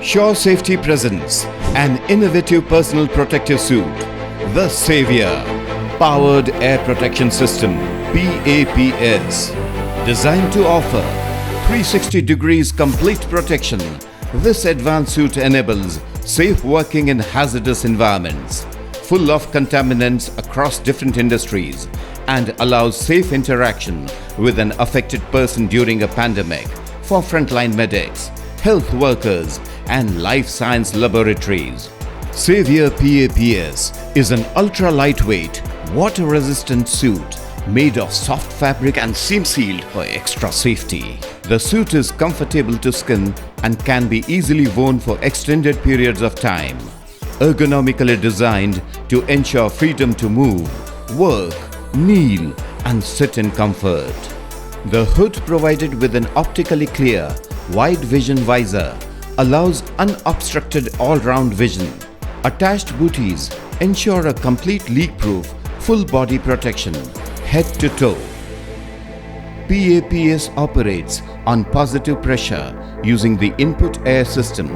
Sure Safety presents an innovative personal protective suit, the Savior Powered Air Protection System (PAPS). Designed to offer 360 degrees complete protection, this advanced suit enables safe working in hazardous environments, full of contaminants across different industries, and allows safe interaction with an affected person during a pandemic for frontline medics, health workers, and life science laboratories. Savior PAPS is an ultra-lightweight, water-resistant suit made of soft fabric and seam-sealed for extra safety. The suit is comfortable to skin and can be easily worn for extended periods of time. Ergonomically designed to ensure freedom to move, work, kneel, and sit in comfort. The hood, provided with an optically clear, wide vision visor, allows unobstructed all-round vision. Attached booties ensure a complete leak-proof, full-body protection, head to toe. PAPS operates on positive pressure using the input air system.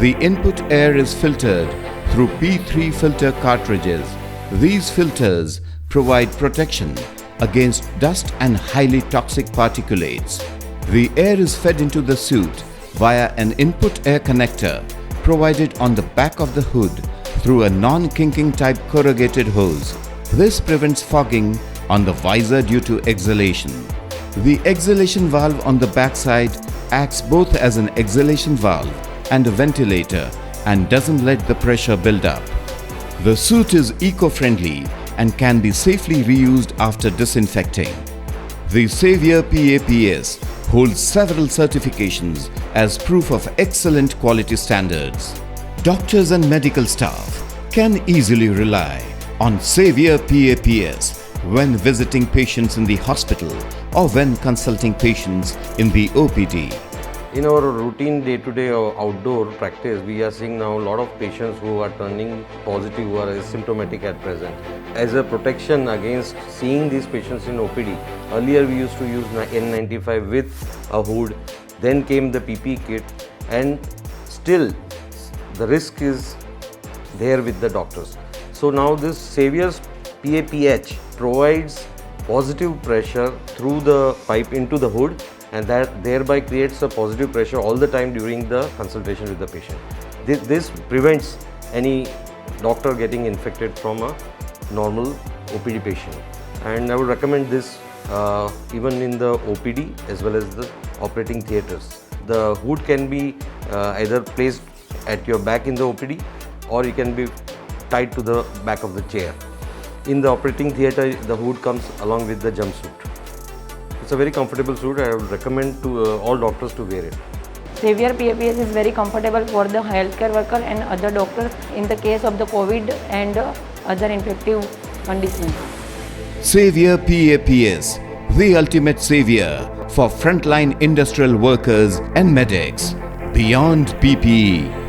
The input air is filtered through P3 filter cartridges. These filters provide protection against dust and highly toxic particulates. The air is fed into the suit via an input air connector provided on the back of the hood through a non-kinking type corrugated hose. This prevents fogging on the visor due to exhalation. The exhalation valve on the backside acts both as an exhalation valve and a ventilator and doesn't let the pressure build up. The suit is eco-friendly and can be safely reused after disinfecting. The Savior PAPS holds several certifications as proof of excellent quality standards. Doctors and medical staff can easily rely on Savior PAPS when visiting patients in the hospital or when consulting patients in the OPD. In our routine day-to-day outdoor practice, we are seeing now a lot of patients who are turning positive, who are asymptomatic at present. As a protection against seeing these patients in OPD, earlier we used to use N95 with a hood, then came the PPE kit, and still the risk is there with the doctors. So now this Savior's PAPH provides positive pressure through the pipe into the hood, and that thereby creates a positive pressure all the time during the consultation with the patient. This prevents any doctor getting infected from a normal OPD patient. And I would recommend this even in the OPD as well as the operating theatres. The hood can be either placed at your back in the OPD, or you can be tied to the back of the chair. In the operating theatre, the hood comes along with the jumpsuit. It's a very comfortable suit. I would recommend to all doctors to wear it. Savior PAPS is very comfortable for the healthcare worker and other doctors in the case of the COVID and other infective conditions. Savior PAPS, the ultimate savior for frontline industrial workers and medics. Beyond PPE,